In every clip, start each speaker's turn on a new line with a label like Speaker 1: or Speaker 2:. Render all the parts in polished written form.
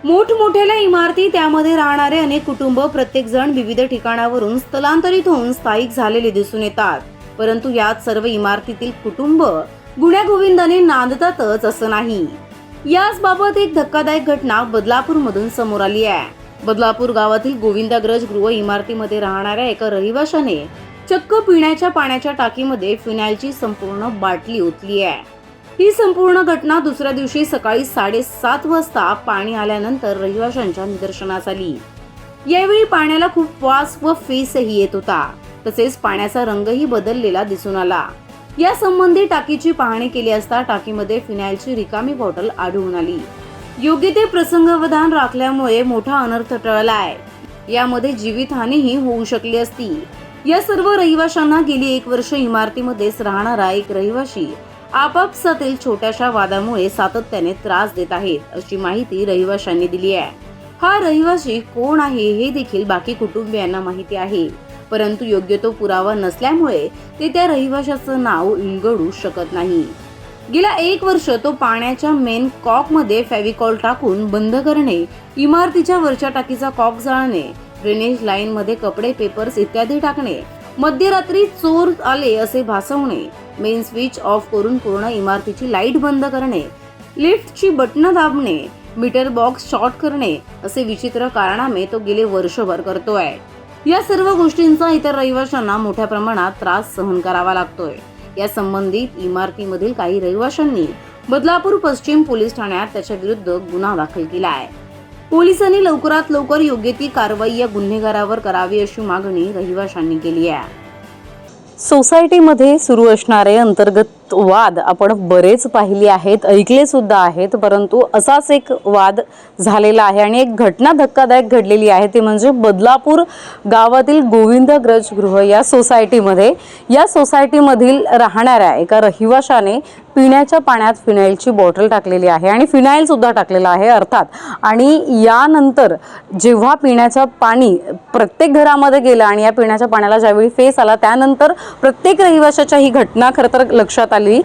Speaker 1: मोठमोठ्या इमारती, त्यामध्ये राहणारे अनेक कुटुंब, प्रत्येक जण विविध ठिकाणावरून स्थलांतरित होऊन स्थायिक झालेले दिसून येतात. परंतु यात सर्व इमारतीतील कुटुंब गुण्यागोविंदाने नांदतातच असं नाही. याच बाबत एक धक्कादायक घटना बदलापूरमधून समोर आली आहे. बदलापूर गावातील गोविंदाग्रज गृह इमारतीमध्ये राहणाऱ्या एका रहिवाशाने चक्क पिण्याच्या पाण्याच्या टाकीमध्ये फिनाइलची संपूर्ण बाटली ओतली आहे. ही संपूर्ण घटना दुसऱ्या दिवशी सकाळी 7:30 वाजता पाणी आल्यानंतर रहिवाशांच्या निदर्शनास आली. यावेळी पाण्याला खूप वास व फेसही येत होता. तसेच पाण्याचा रंगही बदललेला दिसून आला. या संबंधी टाकीची पाहणी केली असता टाकीमध्ये फिनाइलची रिकामी बॉटल आढळून आली. योग्य ते प्रसंगावधान राखल्यामुळे मोठा अनर्थ टळलाय. यामध्ये जीवितहानीही होऊ शकली असती. या सर्व रहिवाशांना गेली 1 वर्ष इमारतीमध्येच राहणारा एक रहिवाशी आपापसातील छोट्याशा वादामुळे सातत्याने त्रास देत आहेत, अशी माहिती रहिवाशांनी दिली आहे. हा रहिवासी कोण आहे हे देखील बाकी कुटुंबियांना माहिती आहे, परंतु योग्य तो पुरावा नसल्यामुळे ते त्या रहिवाशाचं नाव उलगडू शकत नाही. गेल्या 1 वर्ष तो पाण्याच्या मेन कॉक मध्ये फेविकॉल टाकून बंद करणे, इमारतीच्या वरच्या टाकीचा कॉक जाळणे, ड्रेनेज लाईन मध्ये कपडे, पेपर्स इत्यादी टाकणे, मध्यरात्री चोर आले असे भासवणे, मेन स्विच ऑफ करून पूर्ण इमारतीची लाईट बंद करणे, लिफ्टची बटणं दाबणे, मीटर बॉक्स शॉर्ट करणे असे विचित्र कारनामे तो गेले वर्षभर करतोय. या सर्व गोष्टींचा इतर रहिवाशांना मोठ्या प्रमाणात त्रास सहन करावा लागतोय. या संबंधित इमारतीमधील काही रहिवाशांनी बदलापूर पश्चिम पोलीस ठाण्यात त्याच्या विरुद्ध गुन्हा दाखल केला आहे. पोलिसांनी लवकरात लवकर योग्य ती कारवाई या गुन्हेगारावर करावी अशी मागणी रहिवाशांनी केली आहे.
Speaker 2: सोसायटीमध्ये सुरू असणारे अंतर्गत वाद आपण बरेच पाहिले आहेत, ऐकले सुद्धा आहेत, परंतु असाच एक वाद झालेला आहे आणि एक घटना धक्कादायक घडलेली आहे. ते म्हणजे बदलापूर गावातील गोविंदाग्रज गृह या सोसायटीमधील राहणाऱ्या एका रहिवाशाने पिण्याच्या पाण्यात फिनाइलची बॉटल टाकलेली आहे आणि फिनाइल सुद्धा टाकलेला आहे अर्थात. आणि यानंतर जेव्हा पिण्याचं पाणी प्रत्येक घरामध्ये गेलं आणि या पिण्याच्या पाण्याला ज्यावेळी फेस आला, त्यानंतर प्रत्येक रहिवाशाच्या ही घटना खरं तर लक्षात आली.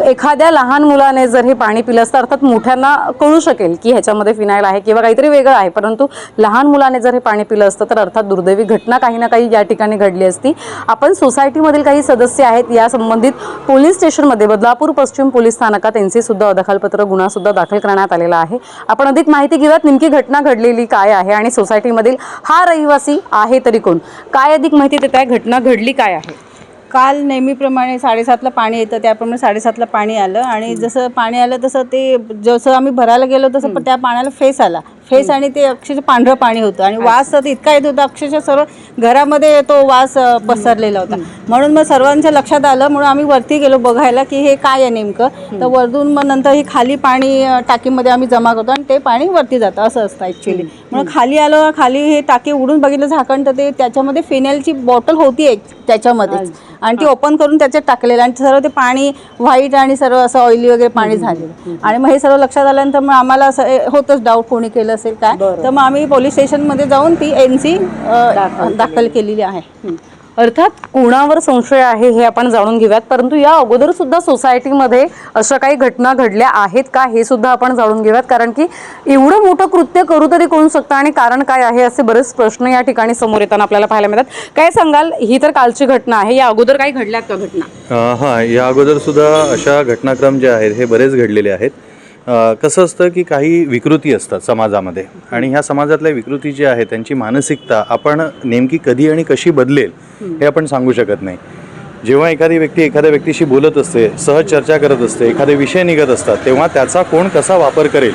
Speaker 2: एखाद्या लहान मुलाने जर हे पाणी पिलं असतं, अर्थात मोठ्यांना कळू शकेल की ह्याच्यामध्ये फिनाइल आहे किंवा काहीतरी वेगळं आहे, परंतु लहान मुलाने जर हे पाणी पिलं असतं तर अर्थात दुर्दैवी घटना काही ना काही या ठिकाणी घडली असती. आपण सोसायटीमधील काही सदस्य आहेत, या संबंधित पोलीस स्टेशनमध्ये बदलापूर पश्चिम पोलीस स्थानकात त्यांचे सुद्धा दखलपत्र गुन्हा सुद्धा दाखल करण्यात आलेला आहे. आपण अधिक माहिती घेऊयात, नेमकी घटना घडलेली काय आहे आणि सोसायटीमधील हा रहिवासी आहे तरी कोण, काय अधिक माहिती देत आहे, घटना घडली काय आहे.
Speaker 3: काल नेहमीप्रमाणे 7:30ला पाणी येतं, त्याप्रमाणे 7:30ला पाणी आलं आणि जसं पाणी आलं तसं ते जसं आम्ही भरायला गेलो तसं पण त्या पाण्याला फेस आला. फेस आणि ते अक्षरशः पांढरं पाणी होतं आणि वास तर इतका येत होता, अक्षरशः सर्व घरामध्ये तो वास पसरलेला होता. म्हणून मग सर्वांच्या लक्षात आलं, म्हणून आम्ही वरती गेलो बघायला की हे काय आहे नेमकं. तर वरतून मग नंतर ही खाली पाणी टाकीमध्ये आम्ही जमा करतो आणि ते पाणी वरती जातं, असं असतं ॲक्च्युली. म्हणून खाली आलो, खाली हे टाकी उघडून बघितलं झाकण, तर ते त्याच्यामध्ये फिनाइलची बॉटल होती एक त्याच्यामध्येच आणि ती ओपन करून त्याच्यात टाकलेलं आणि सर्व ते पाणी व्हाईट आणि सर्व असं ऑइली वगैरे पाणी झालेलं. आणि मग हे सर्व लक्षात आल्यानंतर मग आम्हाला असं होतंच डाऊट कोणी केलं असेल काय, तर मग आम्ही पोलीस स्टेशनमध्ये जाऊन ती NC दाखल केलेली आहे.
Speaker 2: अर्थात कोणावर संशय आहे हे आपण जाणून घेऊयात, परंतु या अगोदर सुद्धा सोसायटीमध्ये अशा काही घटना घडल्या आहेत का हे सुद्धा आपण जाणून घेऊयात, कारण की एवढं मोठं कृत्य करू तरी कोण शकतं आणि कारण काय आहे असे बरेच प्रश्न या ठिकाणी समोर येताना आपल्याला पाहायला मिळतात. काय सांगाल, ही तर कालची घटना आहे, या अगोदर काही घडल्यात का घटना?
Speaker 4: हां, या अगोदर सुद्धा अशा घटनाक्रम जे आहेत हे बरेच घडलेले आहेत. कसं असतं की काही विकृती असतात समाजामध्ये आणि ह्या समाजातल्या विकृती जी आहे त्यांची मानसिकता आपण नेमकी कधी आणि कशी बदलेल हे आपण सांगू शकत नाही. जेव्हा एखादी व्यक्ती एखाद्या व्यक्तीशी बोलत असते, सहज चर्चा करत असते, एखादे विषय निघत असतात, तेव्हा त्याचा कोण कसा वापर करेल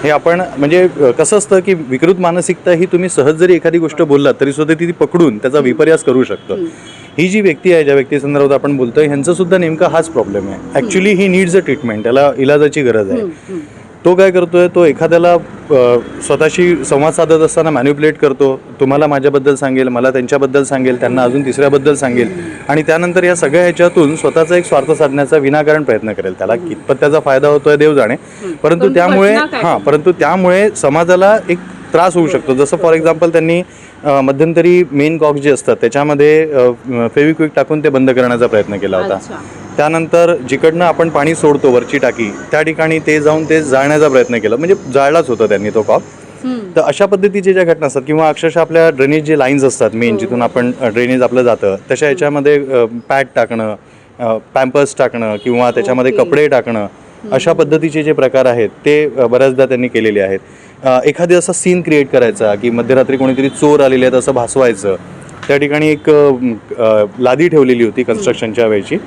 Speaker 4: हे आपण म्हणजे कसं असतं की विकृत मानसिकता ही तुम्ही सहज जरी एखादी गोष्ट बोललात तरी सुद्धा ती पकडून त्याचा विपर्यास करू शकतो. ही जी व्यक्ती आहे, ज्या व्यक्ती संदर्भात आपण बोलतोय, ह्यांचा सुद्धा नेमका हाच प्रॉब्लेम आहे. Actually he needs a treatment, त्याला इलाजाची गरज आहे. तो काय करतोय, तो एखाद्याला स्वतःशी संवाद साधत असताना मॅन्युप्युलेट करतो. तुम्हाला माझ्याबद्दल सांगेल, मला त्यांच्याबद्दल सांगेल, त्यांना अजून तिसऱ्याबद्दल सांगेल आणि त्यानंतर या सगळ्या ह्याच्यातून स्वतःचा एक स्वार्थ साधण्याचा विनाकारण प्रयत्न करेल. त्याला कितपत त्याचा फायदा होतोय देव जाणे, परंतु त्यामुळे समाजाला एक त्रास होऊ शकतो. जसं फॉर एक्झाम्पल त्यांनी मध्यंतरी मेन कॉक जे असतात त्याच्यामध्ये फेविक्विक टाकून ते बंद करण्याचा प्रयत्न केला होता. त्यानंतर जिकडनं आपण पाणी सोडतो वरची टाकी त्या ठिकाणी ते जाऊन ते जाळण्याचा प्रयत्न केला, म्हणजे जाळलाच होता त्यांनी तो कॉक. तर अशा पद्धतीच्या ज्या घटना असतात किंवा अक्षरशः आपल्या ड्रेनेज जे लाईन्स असतात मेन जिथून आपण ड्रेनेज आपलं जातं तशा याच्यामध्ये पॅड टाकणं, पॅम्पर्स टाकणं किंवा त्याच्यामध्ये कपडे टाकणं, अशा पद्धतीचे जे प्रकार आहेत ते बऱ्याचदा त्यांनी केलेले आहेत. एखादी असा सीन क्रिएट करायचा की मध्यरात्री कोणीतरी चोर आलेले आहेत असं भासवायचं. त्या ठिकाणी एक लादी ठेवलेली होती कन्स्ट्रक्शनच्या वेळची,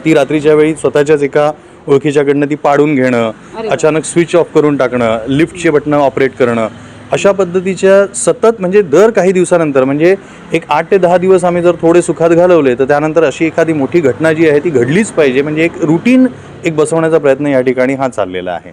Speaker 4: ती रात्रीच्या वेळी स्वतःच्याच एका ओळखीच्याकडनं ती पाडून घेणं, अचानक स्विच ऑफ करून टाकणं, लिफ्टचे बटणं ऑपरेट करणं, अशा पद्धतीच्या सतत म्हणजे दर काही दिवसानंतर म्हणजे एक 8 ते 10 दिवस आम्ही जर थोडे सुखात घालवले तर त्यानंतर अशी एखादी मोठी घटना जी आहे ती घडलीच पाहिजे, म्हणजे एक रुटीन एक बसवण्याचा प्रयत्न या ठिकाणी हा चाललेला आहे.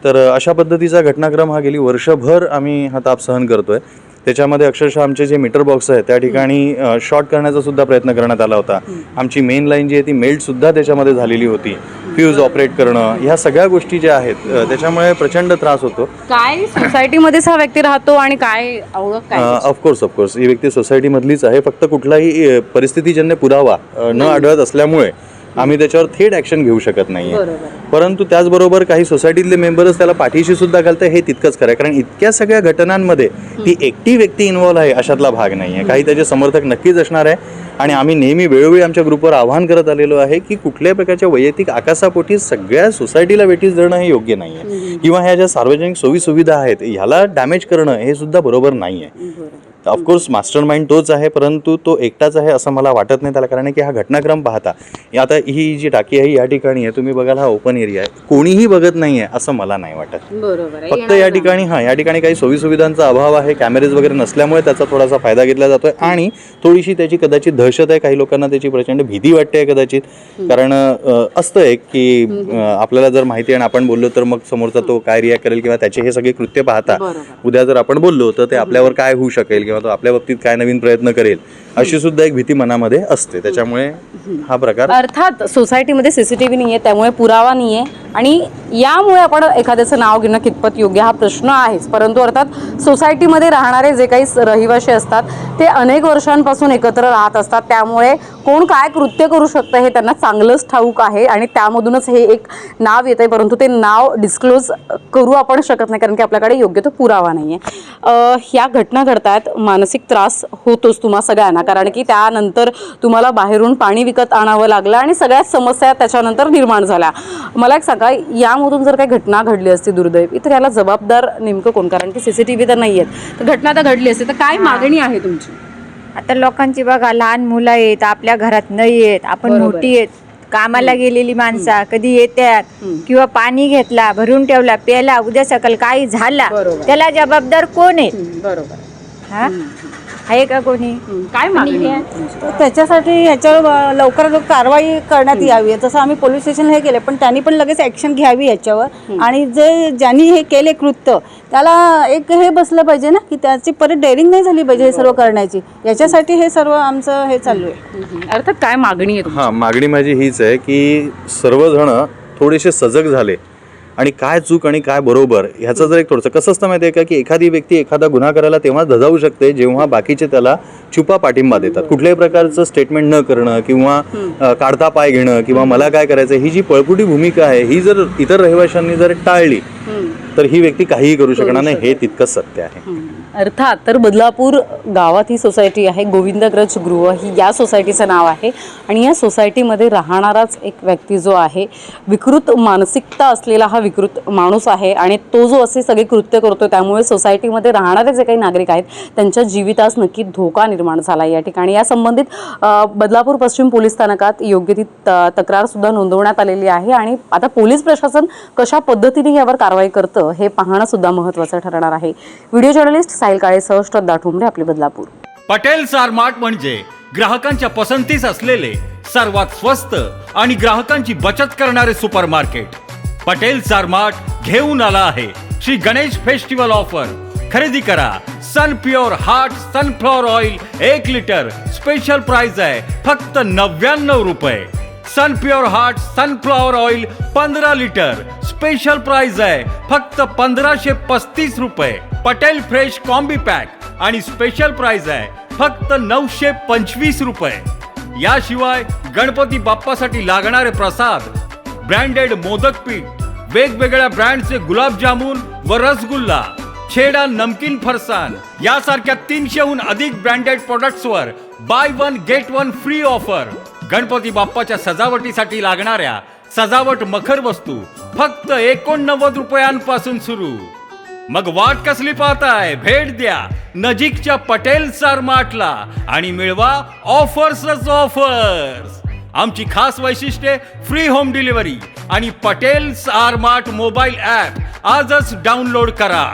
Speaker 4: तर अशा पद्धतीचा घटनाक्रम हा गेली वर्षभर आम्ही हा ताप सहन करतोय. त्याच्यामध्ये अक्षरशः आमचे जे मीटर बॉक्स आहेत त्या ठिकाणी शॉर्ट करण्याचा सुद्धा प्रयत्न करण्यात आला होता. आमची मेन लाईन जी आहे ती मेल्टसुद्धा त्याच्यामध्ये झालेली होती. फ्यूज ऑपरेट करणं, ह्या सगळ्या गोष्टी ज्या आहेत त्याच्यामुळे प्रचंड त्रास होतो.
Speaker 2: काय सोसायटीमध्येच हा व्यक्ती राहतो आणि काय ओळख काय?
Speaker 4: ऑफकोर्स ही व्यक्ती सोसायटीमधलीच आहे. फक्त कुठलाही परिस्थितीजन्य पुरावा न आढळत असल्यामुळे आम्ही त्याच्यावर थेट ॲक्शन घेऊ शकत नाही आहे. परंतु त्याचबरोबर काही सोसायटीतले मेंबर्स त्याला पाठीशी सुद्धा घालतं, हे तितकंच खरं आहे. कारण इतक्या सगळ्या घटनांमध्ये ती एकटी व्यक्ती इन्व्हॉल्व आहे अशातला भाग नाही आहे. काही त्याचे समर्थक नक्कीच असणार आहे आणि आम्ही नेहमी वेळोवेळी आमच्या ग्रुपवर आवाहन करत आलेलो आहे की कुठल्याही प्रकारच्या वैयक्तिक आकासापोटी सगळ्या सोसायटीला वेठीस धरणं हे योग्य नाही आहे किंवा ह्या ज्या सार्वजनिक सोयीसुविधा आहेत ह्याला डॅमेज करणं हे सुद्धा बरोबर नाही आहे. ऑफकोर्स मास्टर माइंड तोच आहे, परंतु तो एकटाच आहे असं मला वाटत नाही. त्याला कारण आहे की हा घटनाक्रम पाहता आता ही जी टाकी आहे या ठिकाणी आहे, तुम्ही बघाल हा ओपन एरिया आहे, कोणीही बघत नाही आहे असं मला नाही वाटत.
Speaker 2: बरोबर
Speaker 4: फक्त या ठिकाणी काही सोयीसुविधांचा अभाव आहे, कॅमेरेज वगैरे नसल्यामुळे त्याचा थोडासा फायदा घेतला जातोय आणि थोडीशी त्याची कदाचित दहशत आहे. काही लोकांना त्याची प्रचंड भीती वाटते कदाचित, कारण असतं एक की आपल्याला जर माहिती आहे आणि आपण बोललो तर मग समोरचा तो काय रिॲक्ट करेल किंवा त्याचे हे सगळे कृत्य पाहता उद्या जर आपण बोललो तर ते आपल्यावर काय होऊ शकेल किंवा तो आपल्या बाबतीत काय नवीन प्रयत्न करेल अशी सुद्धा एक भीती मनामध्ये असते. त्याच्यामुळे हा प्रकार
Speaker 2: अर्थात सोसायटीमध्ये सीसीटीव्ही नाहीये, त्यामुळे पुरावा नाहीये आणि यामुळे आपण एखाद्याचं नाव घेणं कितपत योग्य हा प्रश्न आहेच. परंतु अर्थात सोसायटीमध्ये राहणारे जे काही रहिवासी असतात ते अनेक वर्षांपासून एकत्र राहत असतात, त्यामुळे कोण काय कृत्य करू शकतं हे त्यांना चांगलंच ठाऊक आहे आणि त्यामधूनच हे एक नाव येतंय. परंतु ते नाव डिस्क्लोज करू आपण शकत नाही कारण की आपल्याकडे योग्य तो पुरावा नाहीये. ह्या घटना घडतायत, मानसिक त्रास होतोच तुम्हा सगळ्यांना, कारण की त्यानंतर तुम्हाला बाहेरून पाणी विकत आणावं लागलं आणि सगळ्याच समस्या त्याच्यानंतर निर्माण झाल्या. मला एक सांगा, यामधून जर काही घटना घडली असती दुर्दैवी तर याला जबाबदार नेमकं कोण? कारण की सीसीटीव्ही तर नाही आहेत, तर घटना तर घडली असते, तर काय मागणी आहे तुमची?
Speaker 5: आता लोकांची बघा, लहान मुलं आहेत, आपल्या घरात नाही आहेत, आपण मोठी आहेत, कामाला गेलेली माणसं कधी येतात किंवा पाणी घेतला, भरून ठेवला, प्यायला, उद्या सकाळ काही झाला त्याला जबाबदार कोण आहे?
Speaker 2: बरोबर
Speaker 5: हा आहे का कोणी?
Speaker 2: काय मागणी आहे?
Speaker 3: त्याच्यासाठी ह्याच्यावर लवकरात लवकर कारवाई करण्यात यावी. तसं आम्ही पोलीस स्टेशनला हे केले, पण त्यांनी पण लगेच ॲक्शन घ्यावी याच्यावर आणि ज्यांनी हे केले कृत्य त्याला एक हे बसलं पाहिजे ना की त्याची परत डेअरिंग नाही झाली पाहिजे हे सर्व करण्याची. याच्यासाठी हे सर्व आमचं हे चालू आहे.
Speaker 2: अर्थात काय मागणी आहे?
Speaker 4: हां, मागणी माझी हीच आहे की सर्वजण थोडेसे सजग झाले आणि काय चूक आणि काय बरोबर ह्याचं जर एक थोडंसं कसं असतं माहिती आहे का की एखादी व्यक्ती एखादा गुन्हा करायला तेव्हा धजावू शकते जेव्हा बाकीचे त्याला छुपा पाठिंबा देतात. कुठल्याही प्रकारचं स्टेटमेंट न करणं किंवा काढता पाय घेणं किंवा मला काय करायचं ही जी पळपुटी भूमिका आहे ही जर इतर रहिवाशांनी जर टाळली तर ही व्यक्ती काहीही करू शकणार नाही, हे तितकंच सत्य आहे.
Speaker 2: अर्थात तर बदलापूर गावात ही सोसायटी आहे, गोविंदग्रज गृह ही या सोसायटीचं नाव आहे आणि या सोसायटीमध्ये राहणाराच एक व्यक्ती जो आहे, विकृत मानसिकता असलेला हा विकृत माणूस आहे आणि तो जो असे सगळे कृत्य करतो त्यामुळे सोसायटीमध्ये राहणारे जे काही नागरिक आहेत त्यांच्या जीवितास नक्की धोका निर्माण झाला. या ठिकाणी या संबंधित बदलापूर पश्चिम पोलीस स्थानकात योग्य ती तक्रार सुद्धा नोंदवण्यात आलेली आहे आणि आता पोलीस प्रशासन कशा पद्धतीने यावर कारवाई करतं हे पाहणं सुद्धा महत्त्वाचं ठरणार आहे. व्हिडिओ जर्नलिस्ट साहिल काळेसह श्रद्धा ठोंबरे, आपले बदलापूर.
Speaker 6: पटेल सारमार्ट म्हणजे ग्राहकांच्या पसंतीस असलेले सर्वात स्वस्त आणि ग्राहकांची बचत करणारे सुपरमार्केट. पटेल सारमार्ट घेऊन आला आहे श्री गणेश फेस्टिवल ऑफर. खरेदी करा sun pure heart sunflower oil 1 litre, special price आहे फक्त 99 रुपये. Sun pure heart sunflower oil 15 litre, special price आहे फक्त 1535 रुपये. पटेल फ्रेश कॉम्बी पॅक आणि स्पेशल प्राइस आहे फक्त 925 रुपये. याशिवाय गणपती बाप्पासाठी लागणारे प्रसाद, ब्रँडेड मोदक पीठ, वेगवेगळ्या ब्रँडचे गुलाबजामुन व रसगुल्ला, छेडा नमकीन फरसान यासारख्या 300हून अधिक ब्रँडेड प्रोडक्ट्सवर buy one get one free offer. Ganpati बाप्पाच्या सजावटीसाठी लागणाऱ्या सजावट मखर वस्तू फक्त 89 रुपयांपासून सुरू. मग वाट कसली पाहताय, भेट द्या नजीकच्या पटेल स्टार मार्टला आणि मिळवा ऑफर्सच ऑफर्स. आमची खास वैशिष्ट्ये फ्री होम डिलिव्हरी आणि Patel star mart mobile app आजच डाउनलोड करा.